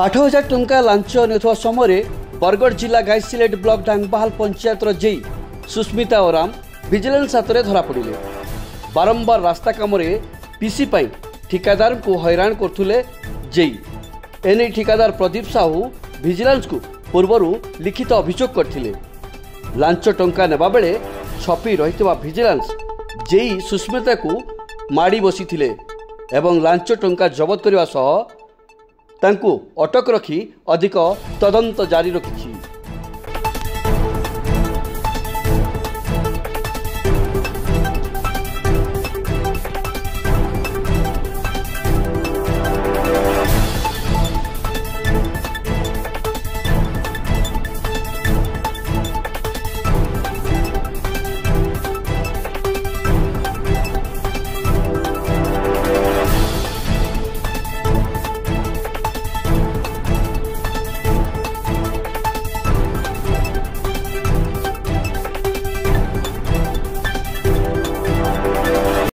8,000 टंका लांच नेउथवा समय बरगढ़ जिला Gaisilet block Dangbahal panchayat JE Susmita Oram vigilance हाथ में धरा पड़े। बारंबार रास्ता कम पीसी पाई ठिकादार को हैरान करथुले जेई। एने ठिकादार प्रदीप साहू विजिलेंस को पूर्वर लिखित अभियोग करथिले। लांच टंका नेबा बेले छपी रहितबा विजिलेंस जेई सुस्मिता को माड़ी बसिथिले एवं लांच टंका जबत करने सह तांकु अटक रखी अधिक तदंत जारी रखिछि।